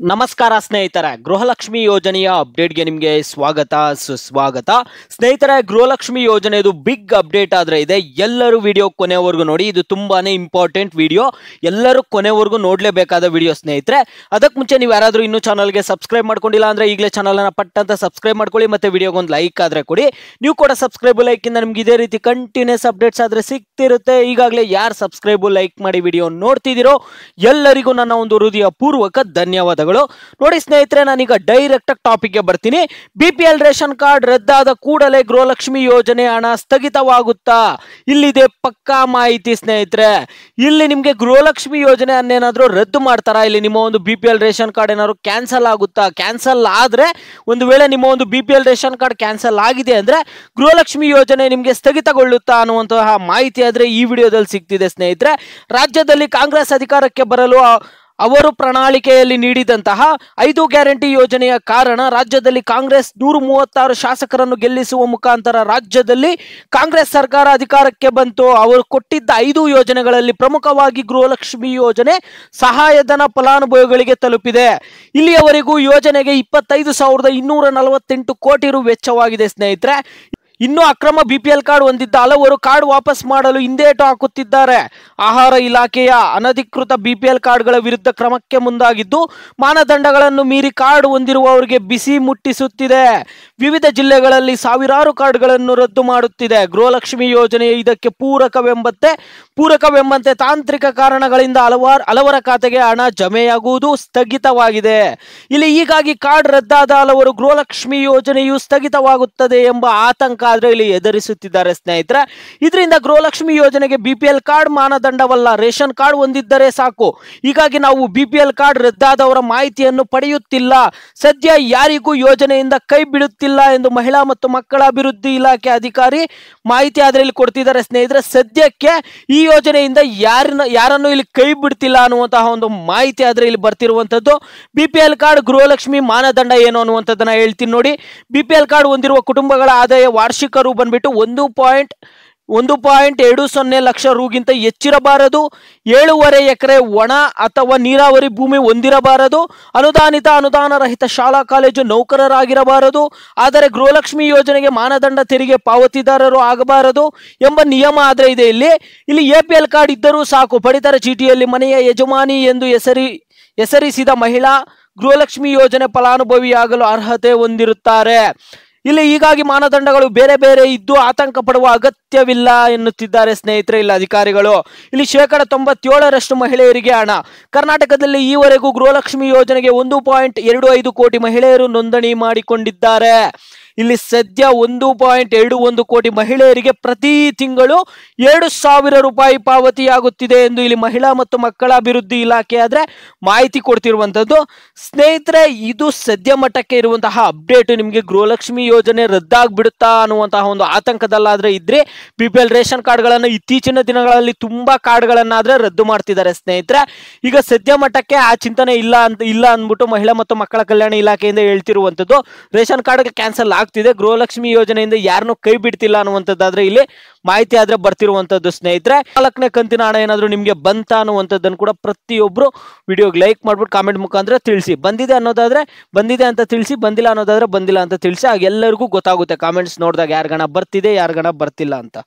ನಮಸ್ಕಾರ ಸ್ನೇಹಿತರೆ, ಗೃಹಲಕ್ಷ್ಮಿ ಯೋಜನೆಯ ಅಪ್ಡೇಟ್ಗೆ ನಿಮಗೆ ಸ್ವಾಗತ ಸುಸ್ವಾಗತ. ಸ್ನೇಹಿತರೆ, ಗೃಹಲಕ್ಷ್ಮಿ ಯೋಜನೆದು ಬಿಗ್ ಅಪ್ಡೇಟ್ ಆದ್ರೆ ಇದೆ. ಎಲ್ಲರೂ ವಿಡಿಯೋ ಕೊನೆವರೆಗೂ ನೋಡಿ. ಇದು ತುಂಬಾನೇ ಇಂಪಾರ್ಟೆಂಟ್ ವಿಡಿಯೋ, ಎಲ್ಲರೂ ಕೊನೆವರೆಗೂ ನೋಡಲೇಬೇಕಾದ ವಿಡಿಯೋ ಸ್ನೇಹಿತರೆ. ಅದಕ್ಕೆ ಮುಂಚೆ ನೀವು ಯಾರಾದರೂ ಇನ್ನೂ ಚಾನಲ್ಗೆ ಸಬ್ಸ್ಕ್ರೈಬ್ ಮಾಡ್ಕೊಂಡಿಲ್ಲ ಅಂದ್ರೆ ಈಗಲೇ ಚಾನಲ್ನ ಪಟ್ಟಂತ ಸಬ್ಸ್ಕ್ರೈಬ್ ಮಾಡ್ಕೊಳ್ಳಿ. ಮತ್ತೆ ವಿಡಿಯೋಗೊಂದು ಲೈಕ್ ಆದ್ರೆ ಕೊಡಿ. ನೀವು ಕೂಡ ಸಬ್ಸ್ಕ್ರೈಬ್ ಲೈಕ್ ಇಂದ ನಿಮ್ಗೆ ಇದೇ ರೀತಿ ಕಂಟಿನ್ಯೂಸ್ ಅಪ್ಡೇಟ್ಸ್ ಆದ್ರೆ ಸಿಗ್ತಿರುತ್ತೆ. ಈಗಾಗಲೇ ಯಾರು ಸಬ್ಸ್ಕ್ರೈಬ್ ಲೈಕ್ ಮಾಡಿ ವಿಡಿಯೋ ನೋಡ್ತಿದ್ದೀರೋ ಎಲ್ಲರಿಗೂ ನನ್ನ ಒಂದು ಹೃದಯ ಪೂರ್ವಕ ಧನ್ಯವಾದಗಳು. ನೋಡಿ ಸ್ನೇಹಿತರೆ, ನಾನೀಗ ಡೈರೆಕ್ಟ್ ಟಾಪಿಕ್ ಗೆ ಬರ್ತೀನಿ. BPL ರೇಷನ್ ಕಾರ್ಡ್ ರದ್ದಾದ ಕೂಡಲೇ ಗೃಹಲಕ್ಷ್ಮಿ ಯೋಜನೆ ಹಣ ಸ್ಥಗಿತವಾಗುತ್ತಾ? ಇಲ್ಲಿದೆ ಪಕ್ಕಾ ಮಾಹಿತಿ ಸ್ನೇಹಿತರೆ. ಇಲ್ಲಿ ನಿಮ್ಗೆ ಗೃಹಲಕ್ಷ್ಮಿ ಯೋಜನೆ ಅನ್ನೇನಾದ್ರೂ ರದ್ದು ಮಾಡ್ತಾರಾ? ಇಲ್ಲಿ ನಿಮ್ಮ ಒಂದು BPL ರೇಷನ್ ಕಾರ್ಡ್ ಏನಾದ್ರು ಕ್ಯಾನ್ಸಲ್ ಆಗುತ್ತಾ? ಕ್ಯಾನ್ಸಲ್ ಆದ್ರೆ, ಒಂದು ವೇಳೆ ನಿಮ್ಮ ಒಂದು BPL ರೇಷನ್ ಕಾರ್ಡ್ ಕ್ಯಾನ್ಸಲ್ ಆಗಿದೆ ಅಂದ್ರೆ ಗೃಹಲಕ್ಷ್ಮಿ ಯೋಜನೆ ನಿಮ್ಗೆ ಸ್ಥಗಿತಗೊಳ್ಳುತ್ತಾ ಅನ್ನುವಂತಹ ಮಾಹಿತಿ ಆದ್ರೆ ಈ ವಿಡಿಯೋದಲ್ಲಿ ಸಿಗ್ತಿದೆ ಸ್ನೇಹಿತರೆ. ರಾಜ್ಯದಲ್ಲಿ ಕಾಂಗ್ರೆಸ್ ಅಧಿಕಾರಕ್ಕೆ ಬರಲು ಅವರು ಪ್ರಣಾಳಿಕೆಯಲ್ಲಿ ನೀಡಿದಂತಹ 5 ಗ್ಯಾರಂಟಿ ಯೋಜನೆಯ ಕಾರಣ ರಾಜ್ಯದಲ್ಲಿ ಕಾಂಗ್ರೆಸ್ 136 ಶಾಸಕರನ್ನು ಗೆಲ್ಲಿಸುವ ಮುಖಾಂತರ ರಾಜ್ಯದಲ್ಲಿ ಕಾಂಗ್ರೆಸ್ ಸರ್ಕಾರ ಅಧಿಕಾರಕ್ಕೆ ಬಂತು. ಅವರು ಕೊಟ್ಟಿದ್ದ 5 ಯೋಜನೆಗಳಲ್ಲಿ ಪ್ರಮುಖವಾಗಿ ಗೃಹಲಕ್ಷ್ಮಿ ಯೋಜನೆ ಸಹಾಯಧನ ಫಲಾನುಭವಿಗಳಿಗೆ ತಲುಪಿದೆ. ಇಲ್ಲಿಯವರೆಗೂ ಯೋಜನೆಗೆ 25,248 ಕೋಟಿ ರು ವೆಚ್ಚವಾಗಿದೆ ಸ್ನೇಹಿತರೆ. ಇನ್ನು ಅಕ್ರಮ BPL ಕಾರ್ಡ್ ಹೊಂದಿದ್ದ ಹಲವರು ಕಾರ್ಡ್ ವಾಪಸ್ ಮಾಡಲು ಹಿಂದೇಟು ಹಾಕುತ್ತಿದ್ದಾರೆ. ಆಹಾರ ಇಲಾಖೆಯ ಅನಧಿಕೃತ BPL ಕಾರ್ಡ್ಗಳ ವಿರುದ್ಧ ಕ್ರಮಕ್ಕೆ ಮುಂದಾಗಿದ್ದು ಮಾನದಂಡಗಳನ್ನು ಮೀರಿ ಕಾರ್ಡ್ ಹೊಂದಿರುವವರಿಗೆ ಬಿಸಿ ಮುಟ್ಟಿಸುತ್ತಿದೆ. ವಿವಿಧ ಜಿಲ್ಲೆಗಳಲ್ಲಿ ಸಾವಿರಾರು ಕಾರ್ಡ್ಗಳನ್ನು ರದ್ದು ಮಾಡುತ್ತಿದೆ. ಗೃಹಲಕ್ಷ್ಮಿ ಯೋಜನೆ ಇದಕ್ಕೆ ಪೂರಕವೆಂಬಂತೆ ತಾಂತ್ರಿಕ ಕಾರಣಗಳಿಂದ ಹಲವರ ಖಾತೆಗೆ ಹಣ ಜಮೆಯಾಗುವುದು ಸ್ಥಗಿತವಾಗಿದೆ. ಇಲ್ಲಿ ಹೀಗಾಗಿ ಕಾರ್ಡ್ ರದ್ದಾದ ಹಲವರು ಗೃಹಲಕ್ಷ್ಮಿ ಯೋಜನೆಯು ಸ್ಥಗಿತವಾಗುತ್ತದೆ ಎಂಬ ಆತಂಕ ಆದ್ರೆ ಇಲ್ಲಿ ಎದುರಿಸುತ್ತಿದ್ದಾರೆ ಸ್ನೇಹಿತರೆ. ಇದರಿಂದ ಗೃಹಲಕ್ಷ್ಮಿ ಯೋಜನೆಗೆ BPL ಕಾರ್ಡ್ ಮಾನದಂಡವಲ್ಲ, ರೇಷನ್ ಕಾರ್ಡ್ ಹೊಂದಿದ್ದರೆ ಸಾಕು. ಹೀಗಾಗಿ ನಾವು BPL ಕಾರ್ಡ್ ರದ್ದಾದವರ ಮಾಹಿತಿಯನ್ನು ಪಡೆಯುತ್ತಿಲ್ಲ. ಸದ್ಯ ಯಾರಿಗೂ ಯೋಜನೆಯಿಂದ ಕೈ ಬಿಡುತ್ತಿಲ್ಲ ಎಂದು ಮಹಿಳಾ ಮತ್ತು ಮಕ್ಕಳ ಅಭಿವೃದ್ಧಿ ಇಲಾಖೆ ಅಧಿಕಾರಿ ಮಾಹಿತಿ ಆದ್ರೆ ಇಲ್ಲಿ ಕೊಡ್ತಿದ್ದಾರೆ ಸ್ನೇಹಿತರೆ. ಸದ್ಯಕ್ಕೆ ಈ ಯೋಜನೆಯಿಂದ ಯಾರನ್ನು ಇಲ್ಲಿ ಕೈ ಬಿಡ್ತಿಲ್ಲ ಅನ್ನುವಂತಹ ಒಂದು ಮಾಹಿತಿ ಆದ್ರೆ ಇಲ್ಲಿ ಬರ್ತಿರುವಂತದ್ದು. BPL ಕಾರ್ಡ್ ಗೃಹಲಕ್ಷ್ಮಿ ಮಾನದಂಡ ಏನು ಅನ್ನುವಂಥದ್ದನ್ನ ಹೇಳ್ತೀನಿ ನೋಡಿ. BPL ಕಾರ್ಡ್ ಹೊಂದಿರುವ ಕುಟುಂಬಗಳ ಆದಾಯ ವಾರ್ಷಿಕ ರು ಬಂದ್ಬಿಟ್ಟು 1.20 ಲಕ್ಷ ರೂಗಿಂತ ಹೆಚ್ಚಿರಬಾರದು. 7.5 ಎಕರೆ ಒಣ ಅಥವಾ ನೀರಾವರಿ ಭೂಮಿ ಹೊಂದಿರಬಾರದು. ಅನುದಾನ ರಹಿತ ಶಾಲಾ ಕಾಲೇಜು ನೌಕರರಾಗಿರಬಾರದು. ಆದರೆ ಗೃಹಲಕ್ಷ್ಮಿ ಯೋಜನೆಗೆ ಮಾನದಂಡ ತೆರಿಗೆ ಪಾವತಿದಾರರು ಆಗಬಾರದು ಎಂಬ ನಿಯಮ ಆದ್ರೆ ಇದೆ. ಇಲ್ಲಿ APL ಕಾರ್ಡ್ ಇದ್ದರೂ ಸಾಕು. ಪಡಿತರ ಚೀಟಿಯಲ್ಲಿ ಮನೆಯ ಯಜಮಾನಿ ಎಂದು ಹೆಸರಿಸಿದ ಮಹಿಳಾ ಗೃಹಲಕ್ಷ್ಮಿ ಯೋಜನೆ ಫಲಾನುಭವಿಯಾಗಲು ಅರ್ಹತೆ ಹೊಂದಿರುತ್ತಾರೆ. ಇಲ್ಲಿ ಹೀಗಾಗಿ ಮಾನದಂಡಗಳು ಬೇರೆ ಬೇರೆ ಇದ್ದು ಆತಂಕ ಪಡುವ ಅಗತ್ಯವಿಲ್ಲ ಎನ್ನುತ್ತಿದ್ದಾರೆ ಸ್ನೇಹಿತರೆ ಇಲ್ಲಿ ಅಧಿಕಾರಿಗಳು. ಇಲ್ಲಿ 97% ಮಹಿಳೆಯರಿಗೆ ಹಣ. ಕರ್ನಾಟಕದಲ್ಲಿ ಈವರೆಗೂ ಗೃಹಲಕ್ಷ್ಮಿ ಯೋಜನೆಗೆ 1.25 ಕೋಟಿ ಮಹಿಳೆಯರು ನೋಂದಣಿ ಮಾಡಿಕೊಂಡಿದ್ದಾರೆ. ಇಲ್ಲಿ ಸದ್ಯ 1.21 ಕೋಟಿ ಮಹಿಳೆಯರಿಗೆ ಪ್ರತಿ ತಿಂಗಳು 2,000 ರೂಪಾಯಿ ಪಾವತಿಯಾಗುತ್ತಿದೆ ಎಂದು ಇಲ್ಲಿ ಮಹಿಳಾ ಮತ್ತು ಮಕ್ಕಳ ಅಭಿವೃದ್ಧಿ ಇಲಾಖೆ ಆದ್ರೆ ಮಾಹಿತಿ ಕೊಡ್ತಿರುವಂತದ್ದು ಸ್ನೇಹಿತರೆ. ಇದು ಸದ್ಯ ಮಟ್ಟಕ್ಕೆ ಇರುವಂತಹ ಅಪ್ಡೇಟ್. ನಿಮಗೆ ಗೃಹಲಕ್ಷ್ಮಿ ಯೋಜನೆ ರದ್ದಾಗ್ಬಿಡುತ್ತಾ ಅನ್ನುವಂತಹ ಒಂದು ಆತಂಕದಲ್ಲಾದ್ರೆ ಇದ್ರೆ BPL ರೇಷನ್ ಕಾರ್ಡ್ಗಳನ್ನು ಇತ್ತೀಚಿನ ದಿನಗಳಲ್ಲಿ ತುಂಬಾ ಕಾರ್ಡ್ಗಳನ್ನಾದ್ರೆ ರದ್ದು ಮಾಡ್ತಿದ್ದಾರೆ ಸ್ನೇಹಿತರೆ. ಈಗ ಸದ್ಯ ಮಟ್ಟಕ್ಕೆ ಆ ಚಿಂತನೆ ಇಲ್ಲ ಅಂದ್ಬಿಟ್ಟು ಮಹಿಳಾ ಮತ್ತು ಮಕ್ಕಳ ಕಲ್ಯಾಣ ಇಲಾಖೆಯಿಂದ ಹೇಳ್ತಿರುವಂತದ್ದು. ರೇಷನ್ ಕಾರ್ಡ್ ಕ್ಯಾನ್ಸಲ್ ಆಗ್ತಿದೆ, ಗೃಹಲಕ್ಷ್ಮಿ ಯೋಜನೆಯಿಂದ ಯಾರನ್ನೂ ಕೈ ಬಿಡ್ತಿಲ್ಲ ಅನ್ನುವಂಥದ್ದಾದ್ರೆ ಇಲ್ಲಿ ಮಾಹಿತಿ ಆದ್ರೆ ಬರ್ತಿರುವಂತದ್ದು ಸ್ನೇಹಿತರೆ. 4ನೇ ಕಂತಿನ ಹಣ ಏನಾದ್ರು ನಿಮ್ಗೆ ಬಂತ ಅನ್ನುವಂಥದ್ದನ್ನು ಕೂಡ ಪ್ರತಿಯೊಬ್ರು ವಿಡಿಯೋಗೆ ಲೈಕ್ ಮಾಡ್ಬಿಟ್ಟು ಕಾಮೆಂಟ್ ಮುಖಾಂತರ ತಿಳಿಸಿ. ಬಂದಿದೆ ಅನ್ನೋದಾದ್ರೆ ಬಂದಿದೆ ಅಂತ ತಿಳಿಸಿ, ಬಂದಿಲ್ಲ ಅನ್ನೋದಾದ್ರೆ ಬಂದಿಲ್ಲ ಅಂತ ತಿಳಿಸಿ. ಆಗ ಎಲ್ಲರಿಗೂ ಗೊತ್ತಾಗುತ್ತೆ ಕಾಮೆಂಟ್ಸ್ ನೋಡಿದಾಗ ಯಾರ್ಗಣ ಬರ್ತಿದೆ ಯಾರ್ಗಣ ಬರ್ತಿಲ್ಲ ಅಂತ.